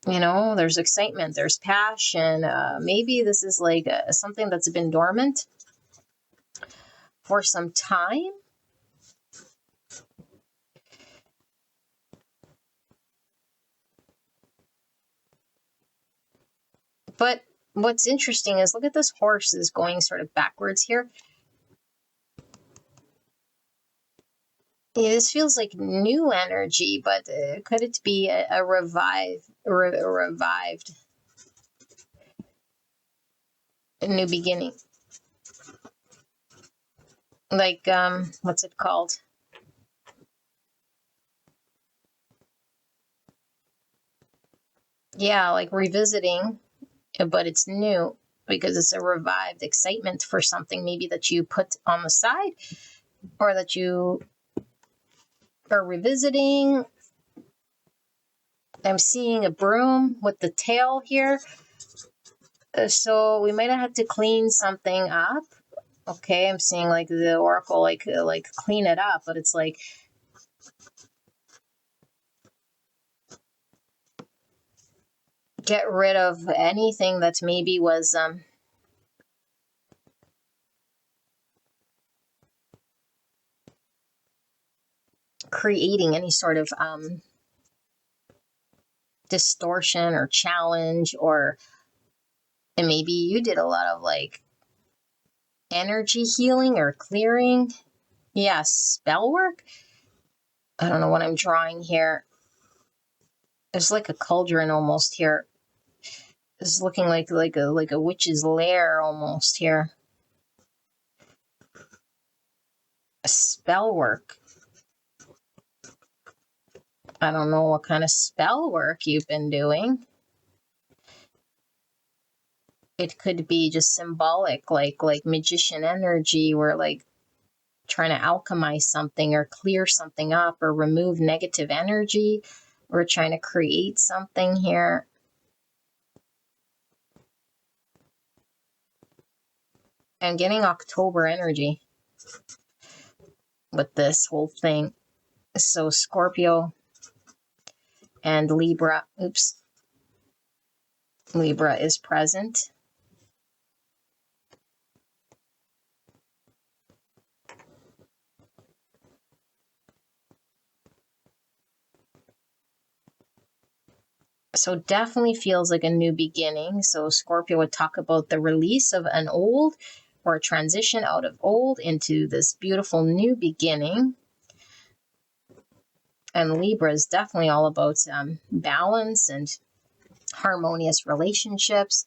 You know, there's excitement, there's passion. Maybe this is like something that's been dormant for some time. But what's interesting is, look at this horse is going sort of backwards here. Yeah, this feels like new energy, but could it be a revived a new beginning? Like, what's it called? Yeah, like revisiting, but it's new because it's a revived excitement for something maybe that you put on the side, or that you are revisiting. I'm seeing a broom with the tail here. So we might have had to clean something up. Okay, I'm seeing like the oracle like clean it up, but it's like get rid of anything that maybe was creating any sort of distortion or challenge, or and maybe you did a lot of like energy healing or clearing. Yeah, spell work. I don't know what I'm drawing here. There's like a cauldron almost here. It's looking like a witch's lair almost here. A spell work. I don't know what kind of spell work you've been doing. It could be just symbolic, like magician energy, where like trying to alchemize something or clear something up or remove negative energy. We're trying to create something here. I'm getting October energy with this whole thing. So Scorpio and Libra, Libra is present. So definitely feels like a new beginning. So Scorpio would talk about the release of an old, or a transition out of old into this beautiful new beginning. And Libra is definitely all about balance and harmonious relationships.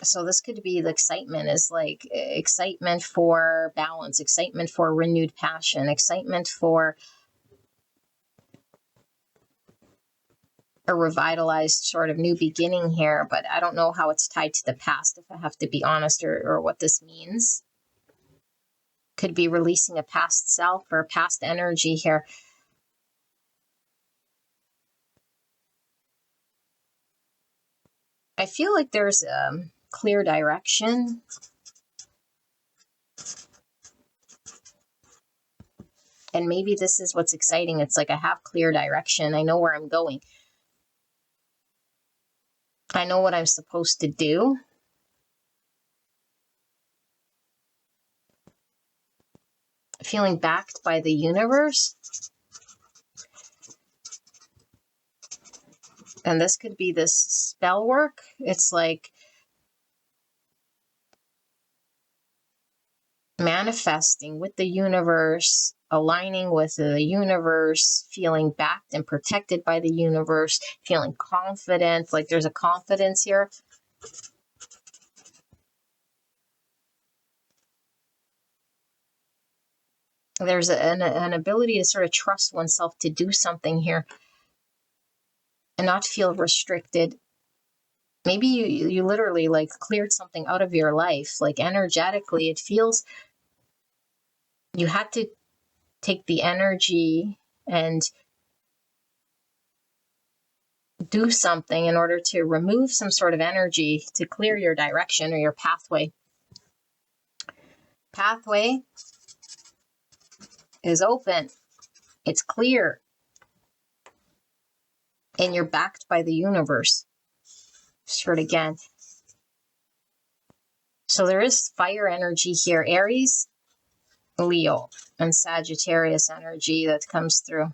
So this could be the excitement is like excitement for balance, excitement for renewed passion, excitement for a revitalized sort of new beginning here. But I don't know how it's tied to the past, if I have to be honest, or what this means. Could be releasing a past self or past energy here. I feel like there's clear direction. And maybe this is what's exciting. It's like I have clear direction. I know where I'm going. I know what I'm supposed to do. Feeling backed by the universe. And this could be this spell work. It's like manifesting with the universe, aligning with the universe, feeling backed and protected by the universe, feeling confident. Like there's a confidence here. There's an ability to sort of trust oneself to do something here and not feel restricted. Maybe you literally like cleared something out of your life. Like energetically, it feels you had to take the energy and do something in order to remove some sort of energy to clear your direction or your pathway. Pathway is open. It's clear. And you're backed by the universe. Just heard again. So there is fire energy here. Aries, Leo, and Sagittarius energy that comes through.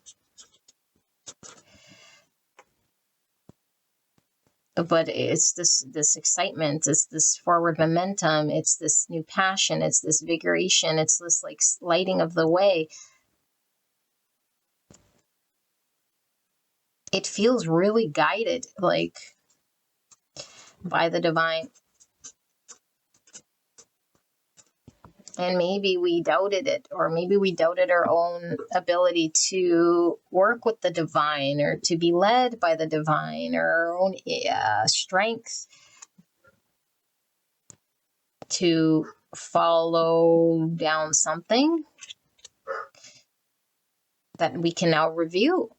But it's this excitement, it's this forward momentum, it's this new passion, it's this vigoration, it's this like lighting of the way. It feels really guided, like by the divine. And maybe we doubted it, or maybe we doubted our own ability to work with the divine or to be led by the divine or our own strength to follow down something that we can now review.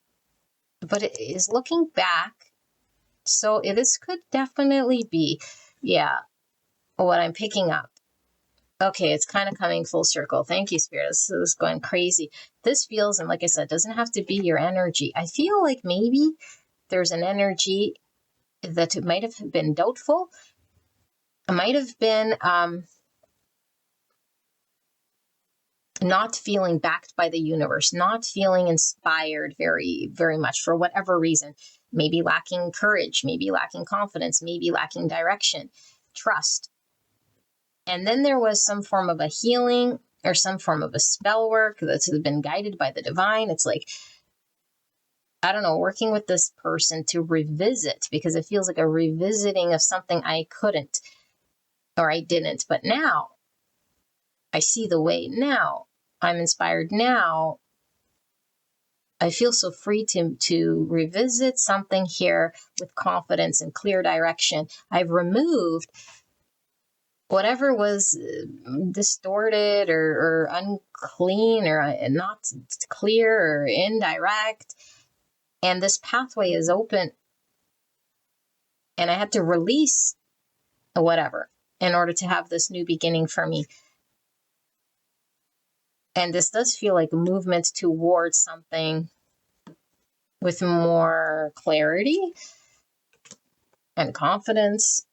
But it is looking back. So this could definitely be, what I'm picking up. Okay, it's kind of coming full circle. Thank you, Spirit. This is going crazy. This feels, and like I said, doesn't have to be your energy. I feel like maybe there's an energy that it might have been doubtful. It might have been not feeling backed by the universe, not feeling inspired very, very much for whatever reason. Maybe lacking courage, maybe lacking confidence, maybe lacking direction, trust. And then there was some form of a healing or some form of a spell work that's been guided by the divine. It's like, I don't know, working with this person to revisit, because it feels like a revisiting of something I couldn't or I didn't. But now I see the way. Now I'm inspired. Now I feel so free to revisit something here with confidence and clear direction. I've removed whatever was distorted or unclean or not clear or indirect. And this pathway is open. And I had to release whatever in order to have this new beginning for me. And this does feel like a movement towards something with more clarity and confidence.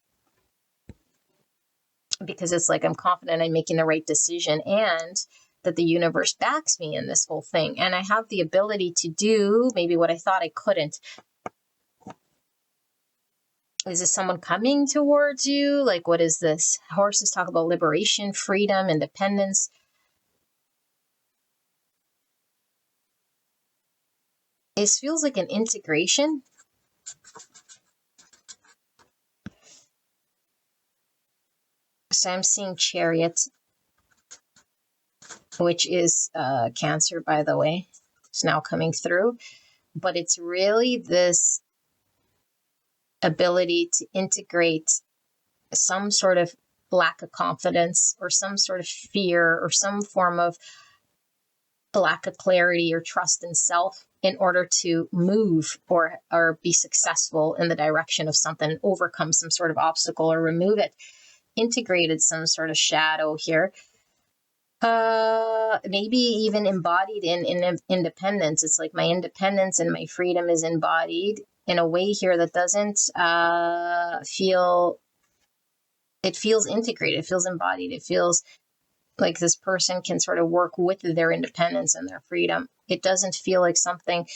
Because it's like I'm confident I'm making the right decision and that the universe backs me in this whole thing. And I have the ability to do maybe what I thought I couldn't. Is this someone coming towards you? Like, what is this? Horses talk about liberation, freedom, independence. It feels like an integration. So I'm seeing Chariot, which is Cancer, by the way. It's now coming through. But it's really this ability to integrate some sort of lack of confidence or some sort of fear or some form of lack of clarity or trust in self in order to move or be successful in the direction of something, overcome some sort of obstacle or remove it. Integrated some sort of shadow here. Maybe even embodied in independence. It's like my independence and my freedom is embodied in a way here that doesn't feel, it feels integrated, it feels embodied, it feels like this person can sort of work with their independence and their freedom. It doesn't feel like something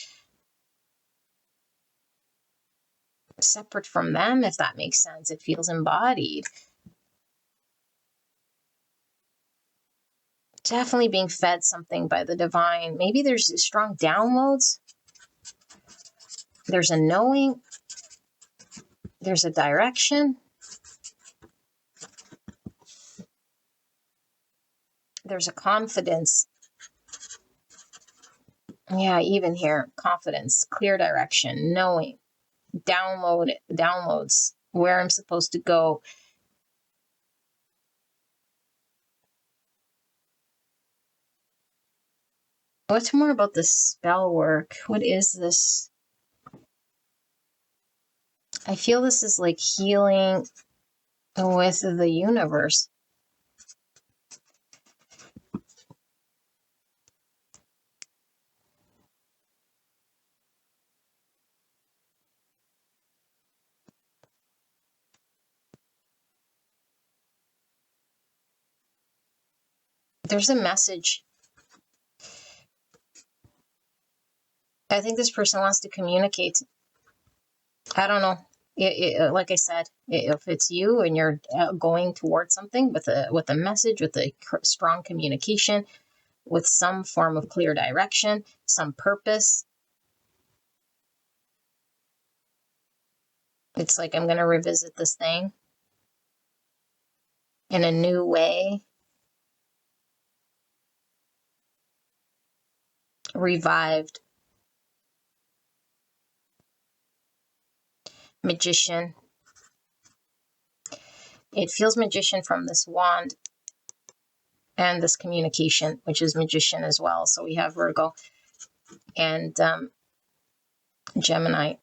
separate from them, if that makes sense. It feels embodied. Definitely being fed something by the divine. Maybe there's strong downloads. There's a knowing. There's a direction. There's a confidence. Yeah, even here, confidence, clear direction, knowing, downloads, where I'm supposed to go. What's more about this spell work? What is this? I feel this is like healing with the universe. There's a message. I think this person wants to communicate. I don't know. Like I said, if it's you and you're going towards something with a message, with a strong communication, with some form of clear direction, some purpose, it's like I'm going to revisit this thing in a new way, revived. Magician. It feels magician from this wand and this communication, which is magician as well. So we have Virgo and Gemini.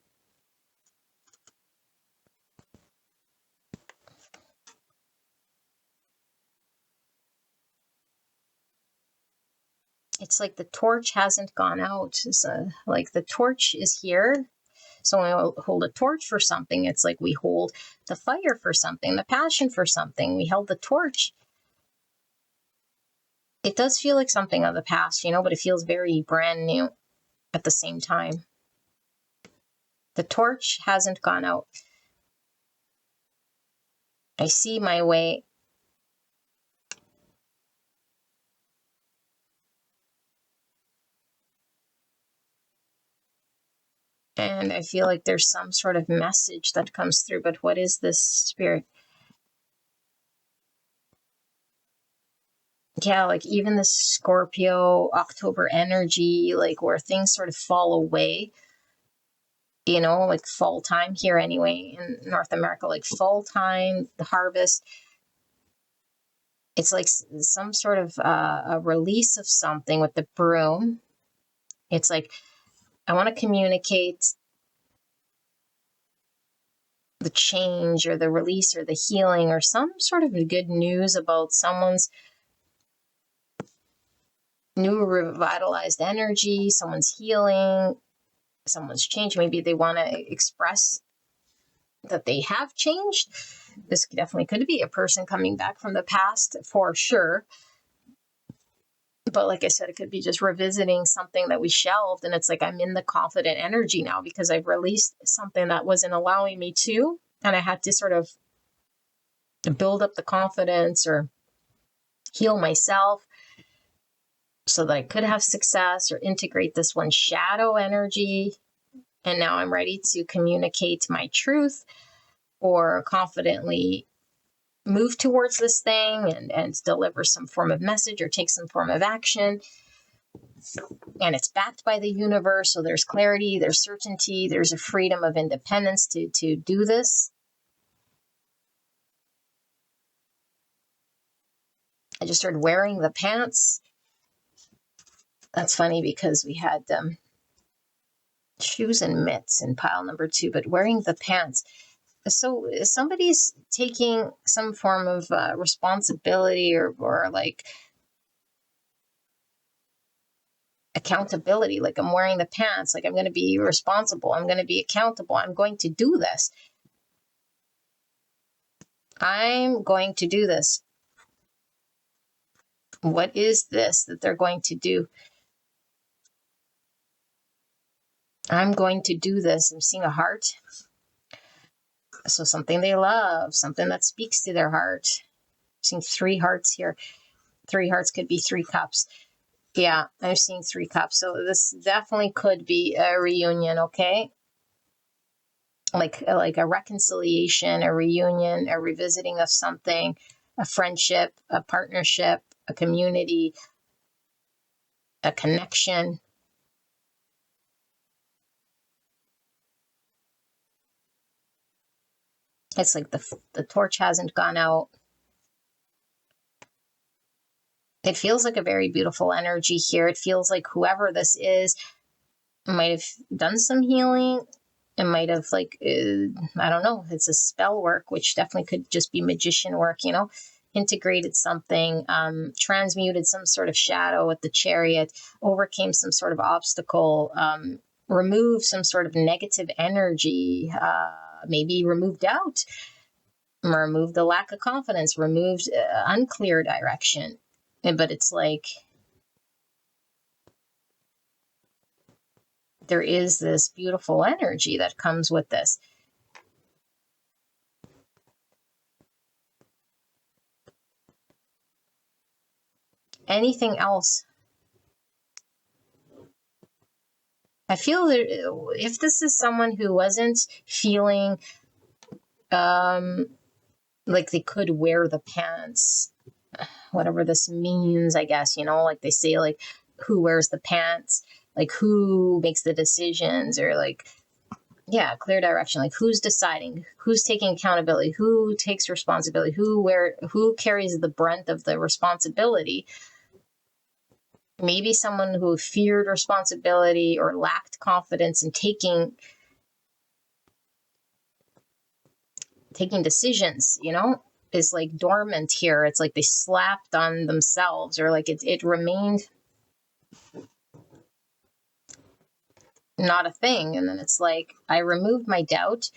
It's like the torch hasn't gone out. So like the torch is here. So when we hold a torch for something, it's like we hold the fire for something, the passion for something. We held the torch. It does feel like something of the past, but it feels very brand new at the same time. The torch hasn't gone out. I see my way. And I feel like there's some sort of message that comes through, but what is this, Spirit? Yeah, like even the Scorpio October energy, like where things sort of fall away, like fall time here anyway in North America, like fall time, the harvest. It's like some sort of a release of something with the broom. It's like I want to communicate the change or the release or the healing or some sort of good news about someone's new revitalized energy, someone's healing, someone's changed. Maybe they want to express that they have changed. This definitely could be a person coming back from the past for sure. But like I said, it could be just revisiting something that we shelved. And it's like I'm in the confident energy now because I've released something that wasn't allowing me to. And I had to sort of build up the confidence or heal myself so that I could have success or integrate this one shadow energy. And now I'm ready to communicate my truth or confidently move towards this thing and deliver some form of message or take some form of action. And it's backed by the universe. So there's clarity, there's certainty, there's a freedom of independence to do this. I just heard wearing the pants. That's funny because we had shoes and mitts in pile number 2, but wearing the pants. So somebody's taking some form of responsibility or like accountability. Like, I'm wearing the pants. Like, I'm going to be responsible. I'm going to be accountable. I'm going to do this. I'm going to do this. What is this that they're going to do? I'm going to do this. I'm seeing a heart. So something they love, something that speaks to their heart. I'm seeing 3 hearts here. 3 hearts could be 3 cups. Yeah, I'm seeing 3 cups. So this definitely could be a reunion, okay? Like a reconciliation, a reunion, a revisiting of something, a friendship, a partnership, a community, a connection. It's like the torch hasn't gone out. It feels like a very beautiful energy here. It feels like whoever this is might have done some healing. It might have, like, I don't know, it's a spell work, which definitely could just be magician work, you know, integrated something, transmuted some sort of shadow with the chariot, overcame some sort of obstacle, removed some sort of negative energy, maybe removed doubt, removed the lack of confidence, removed unclear direction. But it's like there is this beautiful energy that comes with this. Anything else? I feel that if this is someone who wasn't feeling like they could wear the pants, whatever this means, I guess, you know, like they say, like, who wears the pants, like who makes the decisions, or like, yeah, clear direction, like who's deciding, who's taking accountability, who takes responsibility, who carries the brunt of the responsibility. Maybe someone who feared responsibility or lacked confidence in taking decisions, you know, is like dormant here. It's like they slapped on themselves, or like it remained not a thing. And then it's like, I removed my doubt.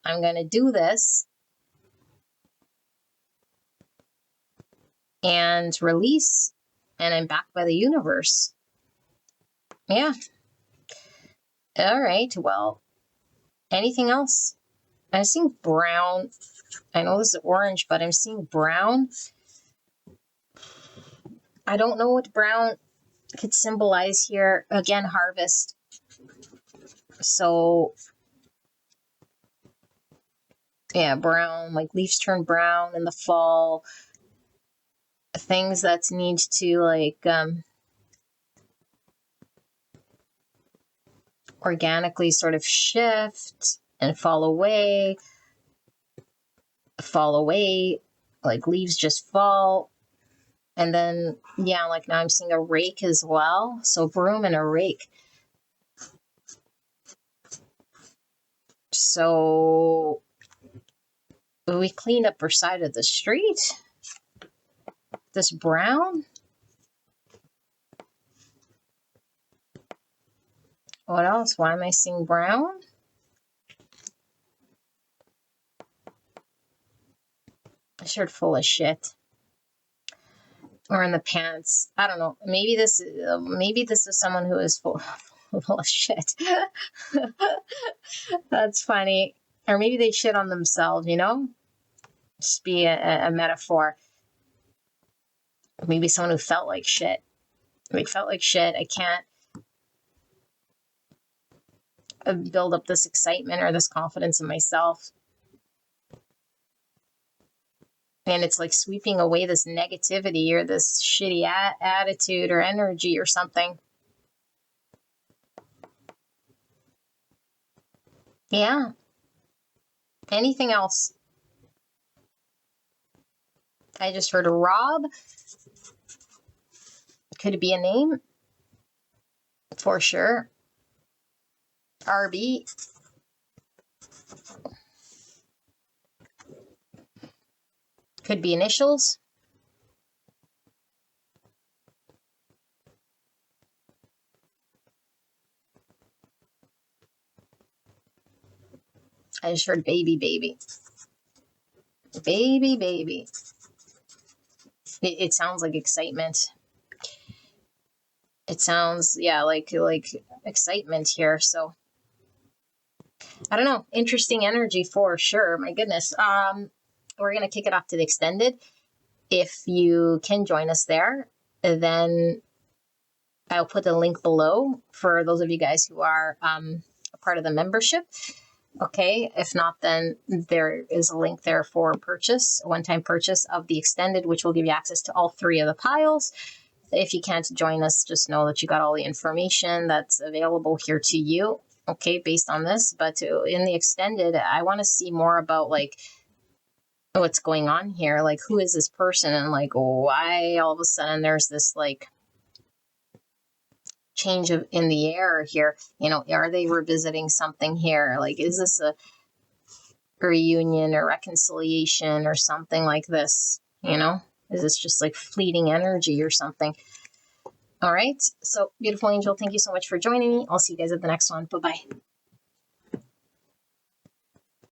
I'm going to do this and release, and I'm back by the universe. Yeah. All right. Well, anything else? I'm seeing brown. I know this is orange, but I'm seeing brown. I don't know what brown could symbolize here. Again, harvest. So yeah, brown, like leaves turn brown in the fall. Things that need to, like, organically sort of shift and fall away, like leaves just fall. And then, yeah, like now I'm seeing a rake as well. So broom and a rake. So we cleaned up our side of the street. This brown. What else? Why am I seeing brown? I shirt full of shit. Or in the pants. I don't know. Maybe this is someone who is full of shit. That's funny. Or maybe they shit on themselves, you know? Just be a metaphor. Maybe someone who felt like shit. They felt like shit. I can't build up this excitement or this confidence in myself. And it's like sweeping away this negativity or this shitty attitude or energy or something. Yeah. Anything else? I just heard Rob. Could be a name for sure. RB. Could be initials. I just heard baby, baby. Baby, baby. It sounds like excitement. It sounds, yeah, like excitement here. So I don't know. Interesting energy for sure. My goodness. We're gonna kick it off to the extended. If you can join us there, then I'll put the link below for those of you guys who are a part of the membership. Okay, if not, then there is a link there for purchase, a one-time purchase of the extended, which will give you access to all 3 of the piles. If you can't join us, just know that you got all the information that's available here to you, okay, based on this. But in the extended, I want to see more about like what's going on here, like who is this person, and like why all of a sudden there's this like change in the air here. You know, are they revisiting something here? Like, is this a reunion or reconciliation or something like this? You know, is this just like fleeting energy or something? All right. So, beautiful angel, thank you so much for joining me. I'll see you guys at the next one. Bye-bye.